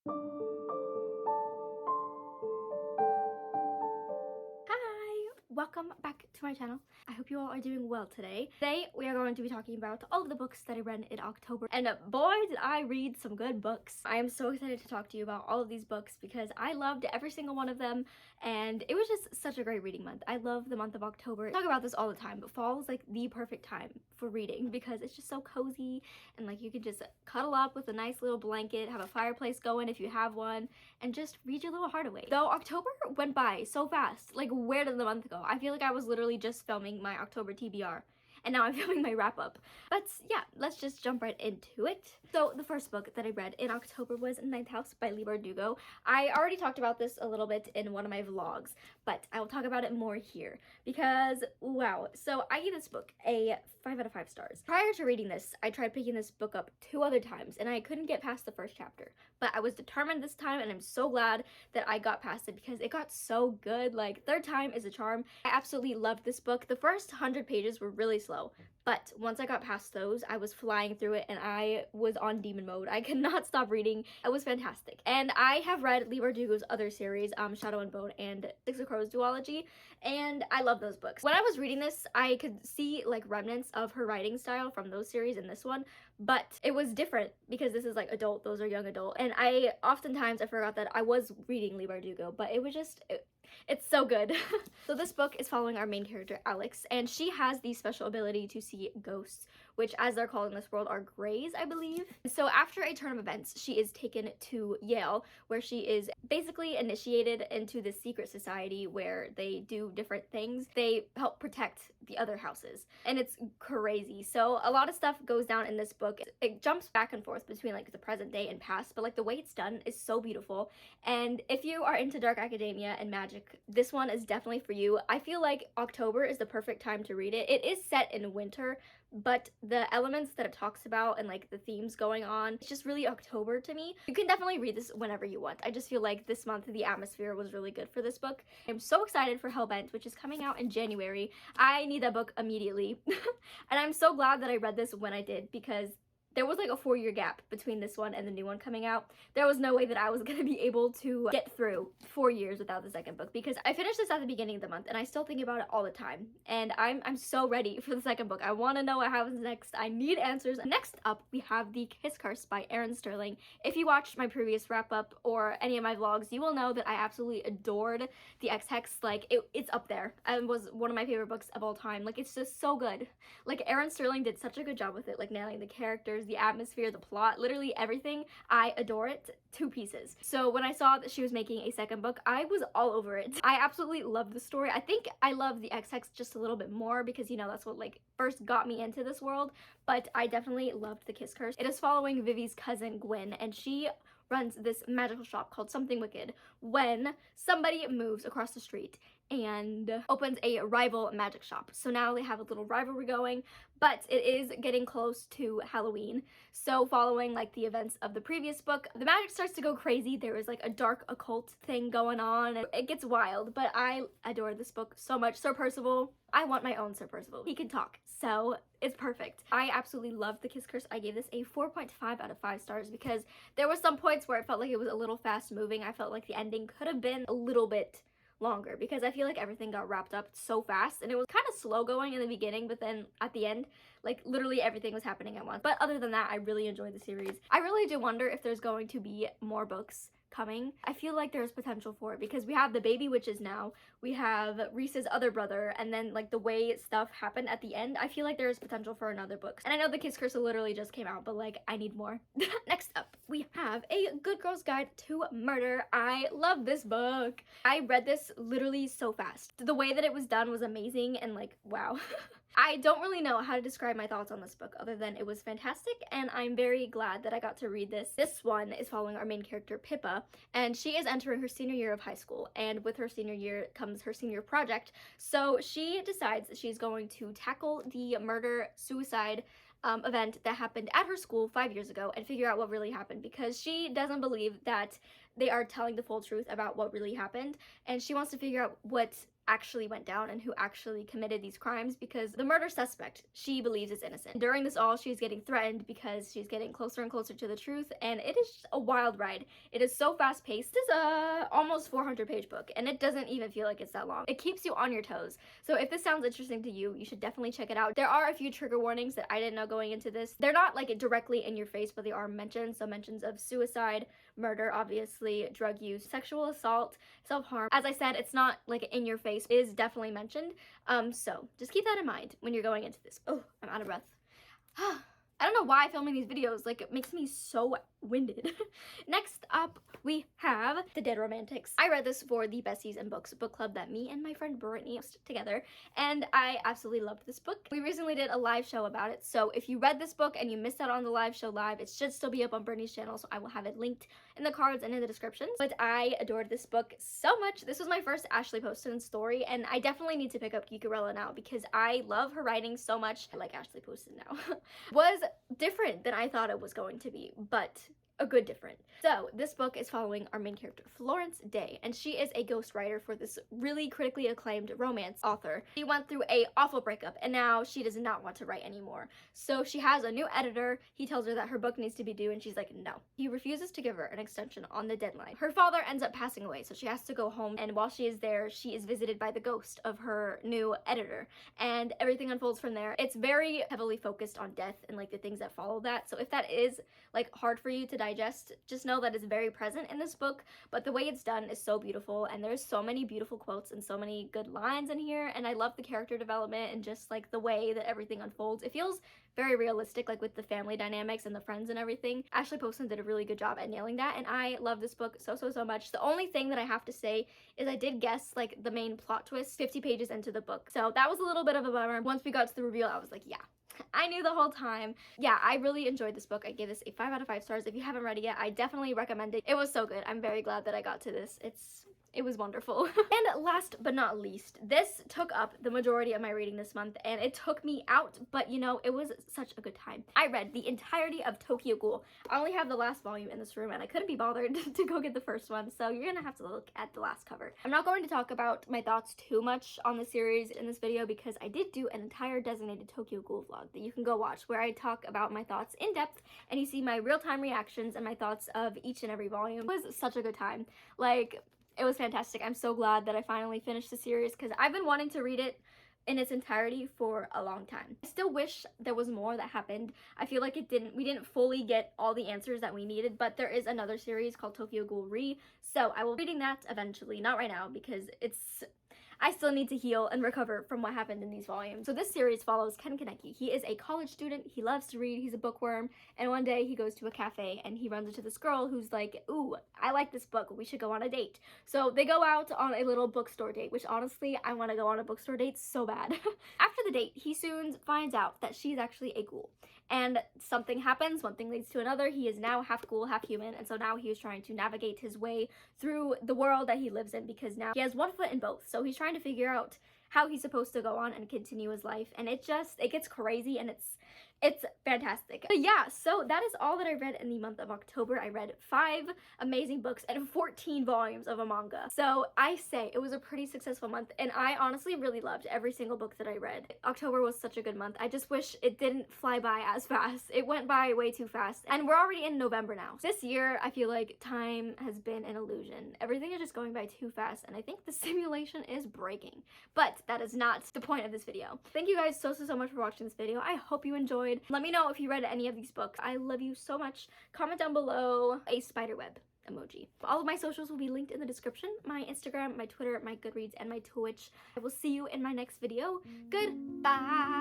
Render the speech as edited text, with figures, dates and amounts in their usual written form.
Hi! Welcome back to my channel. I hope you all are doing well today. Today we are going to be talking about all of the books that I read in October, and boy did I read some good books. I am so excited to talk to you about all of these books because I loved every single one of them, and it was just such a great reading month. I love the month of October. I talk about this all the time, but fall is like the perfect time for reading because it's just so cozy, and like you can just cuddle up with a nice little blanket, have a fireplace going if you have one, and just read your little heart away. Though October went by so fast, like where did the month go? I feel like I was literally just filming my October TBR and now I'm filming my wrap up. But yeah, let's just jump right into it. So the first book that I read in October was Ninth House by Leigh Bardugo. I already talked about this a little bit in one of my vlogs, but I will talk about it more here because wow. So I gave this book a 5 out of 5 stars. Prior to reading this, I tried picking this book up 2 other times and I couldn't get past the first chapter, but I was determined this time and I'm so glad that I got past it because it got so good. Like, third time is a charm. I absolutely loved this book. The first 100 pages were really slow, but once I got past those, I was flying through it and I was on demon mode. I could not stop reading. It was fantastic. And I have read Leigh Bardugo's other series, Shadow and Bone and Six of Crows duology, and I love those books. When I was reading this, I could see like remnants of her writing style from those series in this one, but it was different because this is like adult, those are young adult, and I forgot that I was reading Leigh Bardugo, but it was just, it's so good. So this book is following our main character, Alex, and she has the special ability to see ghosts, which as they're called in this world are greys, I believe. So after a turn of events, she is taken to Yale, where she is basically initiated into this secret society where they do different things. They help protect the other houses, and it's crazy. So a lot of stuff goes down in this book. It jumps back and forth between like the present day and past, but like the way it's done is so beautiful. And if you are into dark academia and magic, this one is definitely for you. I feel like October is the perfect time to read it. It is set in winter, but the elements that it talks about and like the themes going on, it's just really October to me. You can definitely read this whenever you want. I just feel like this month the atmosphere was really good for this book. I'm so excited for Hellbent, which is coming out in January. I need that book immediately. And I'm so glad that I read this when I did because there was like a 4-year gap between this one and the new one coming out. There was no way that I was gonna be able to get through 4 years without the second book because I finished this at the beginning of the month and I still think about it all the time. And I'm so ready for the second book. I want to know what happens next. I need answers. Next up, we have The Kiss Curse by Erin Sterling. If you watched my previous wrap up or any of my vlogs, you will know that I absolutely adored The Ex-Hex. Like, it's up there and was one of my favorite books of all time. Like, it's just so good. Like, Erin Sterling did such a good job with it, like nailing the characters, the atmosphere, the plot, literally everything. I adore it to pieces. So when I saw that she was making a second book, I was all over it. I absolutely love the story. I think I love the Ex-Hex just a little bit more because, you know, that's what like first got me into this world, but I definitely loved The Kiss Curse. It is following Vivi's cousin Gwen, and she runs this magical shop called Something Wicked when somebody moves across the street and opens a rival magic shop. So now they have a little rivalry going, but it is getting close to Halloween. So following like the events of the previous book, the magic starts to go crazy. There is like a dark occult thing going on and it gets wild, but I adore this book so much. Sir Percival, I want my own Sir Percival. He can talk, so it's perfect. I absolutely loved The Kiss Curse. I gave this a 4.5 out of 5 stars because there were some points where I felt like it was a little fast moving. I felt like the ending could have been a little bit longer because I feel like everything got wrapped up so fast and it was kind of slow going in the beginning, but then at the end, like literally everything was happening at once. But other than that, I really enjoyed the series. I really do wonder if there's going to be more books coming. I feel like there's potential for it because we have the baby witches now, we have Reese's other brother, and then like the way stuff happened at the end, I feel like there's potential for another book. And I know The Kiss Curse literally just came out, but like I need more. Next up, we have A Good Girl's Guide to Murder. I love this book. I read this literally so fast. The way that it was done was amazing and like, wow. I don't really know how to describe my thoughts on this book other than it was fantastic, and I'm very glad that I got to read this. This one is following our main character, Pippa, and she is entering her senior year of high school, and with her senior year comes her senior project. So she decides that she's going to tackle the murder-suicide event that happened at her school 5 years ago and figure out what really happened because she doesn't believe that they are telling the full truth about what really happened, and she wants to figure out what actually went down and who actually committed these crimes, because the murder suspect, she believes is innocent. During this all, she's getting threatened because she's getting closer and closer to the truth, and it is just a wild ride. It is so fast paced. This is a almost 400-page book, and it doesn't even feel like it's that long. It keeps you on your toes. So if this sounds interesting to you, you should definitely check it out. There are a few trigger warnings that I didn't know going into this. They're not like directly in your face, but they are mentioned. So mentions of suicide, murder, obviously, drug use, sexual assault, self-harm. As I said, it's not like in your face. It is definitely mentioned. So just keep that in mind when you're going into this. Oh, I'm out of breath. I don't know why filming these videos, like, it makes me so winded. Next up, we have The Dead Romantics. I read this for the Besties and Books book club that me and my friend Brittany hosted together, and I absolutely loved this book. We recently did a live show about it, so if you read this book and you missed out on the live show live, it should still be up on Brittany's channel, so I will have it linked in the cards and in the descriptions. But I adored this book so much. This was my first Ashley Poston story, and I definitely need to pick up ghuol now because I love her writing so much. I like Ashley Poston now. Was different than I thought it was going to be, but a good different. So this book is following our main character, Florence Day, and she is a ghostwriter for this really critically acclaimed romance author. She went through a awful breakup, and now she does not want to write anymore. So she has a new editor. He tells her that her book needs to be due, and she's like, no. He refuses to give her an extension on the deadline. Her father ends up passing away, so she has to go home, and while she is there, she is visited by the ghost of her new editor, and everything unfolds from there. It's very heavily focused on death and like the things that follow that, so if that is like hard for you to digest, just know that it's very present in this book, but the way it's done is so beautiful, and there's so many beautiful quotes and so many good lines in here, and I love the character development and just like the way that everything unfolds. It feels very realistic, like with the family dynamics and the friends and everything. Ashley Poston did a really good job at nailing that, and I love this book so much. The only thing that I have to say is I did guess like the main plot twist 50 pages into the book, so that was a little bit of a bummer. Once we got to the reveal, I was like, yeah, I knew the whole time. Yeah, I really enjoyed this book. I gave this a 5 out of 5 stars. If you haven't read it yet, I definitely recommend it. It was so good. I'm very glad that I got to this. It was wonderful. And last but not least, this took up the majority of my reading this month, and it took me out, but you know, it was such a good time. I read the entirety of Tokyo Ghoul. I only have the last volume in this room, and I couldn't be bothered to go get the first one, so you're gonna have to look at the last cover. I'm not going to talk about my thoughts too much on the series in this video because I did do an entire designated Tokyo Ghoul vlog that you can go watch, where I talk about my thoughts in depth, and you see my real-time reactions and my thoughts of each and every volume. It was such a good time. Like, it was fantastic. I'm so glad that I finally finished the series because I've been wanting to read it in its entirety for a long time. I still wish there was more that happened. I feel like we didn't fully get all the answers that we needed, but there is another series called Tokyo Ghoul Re, so I will be reading that eventually, not right now because I still need to heal and recover from what happened in these volumes. So this series follows Ken Kaneki. He is a college student, he loves to read, he's a bookworm, and one day he goes to a cafe and he runs into this girl who's like, ooh, I like this book, we should go on a date. So they go out on a little bookstore date, which honestly, I want to go on a bookstore date so bad. After the date, he soon finds out that she's actually a ghoul. And something happens, one thing leads to another. He is now half ghoul, half human, and so now he is trying to navigate his way through the world that he lives in because now he has one foot in both. So he's trying to figure out how he's supposed to go on and continue his life, and it gets crazy, and it's fantastic. But yeah, so that is all that I read in the month of October. I read 5 amazing books and 14 volumes of a manga. So I say it was a pretty successful month, and I honestly really loved every single book that I read. October was such a good month. I just wish it didn't fly by as fast. It went by way too fast, and we're already in November now. This year, I feel like time has been an illusion. Everything is just going by too fast, and I think the simulation is breaking. But that is not the point of this video. Thank you guys so much for watching this video. I hope you enjoyed. Let me know if you read any of these books. I love you so much. Comment down below a spiderweb emoji. All of my socials will be linked in the description. My Instagram, my Twitter, my Goodreads, and my Twitch. I will see you in my next video. Goodbye!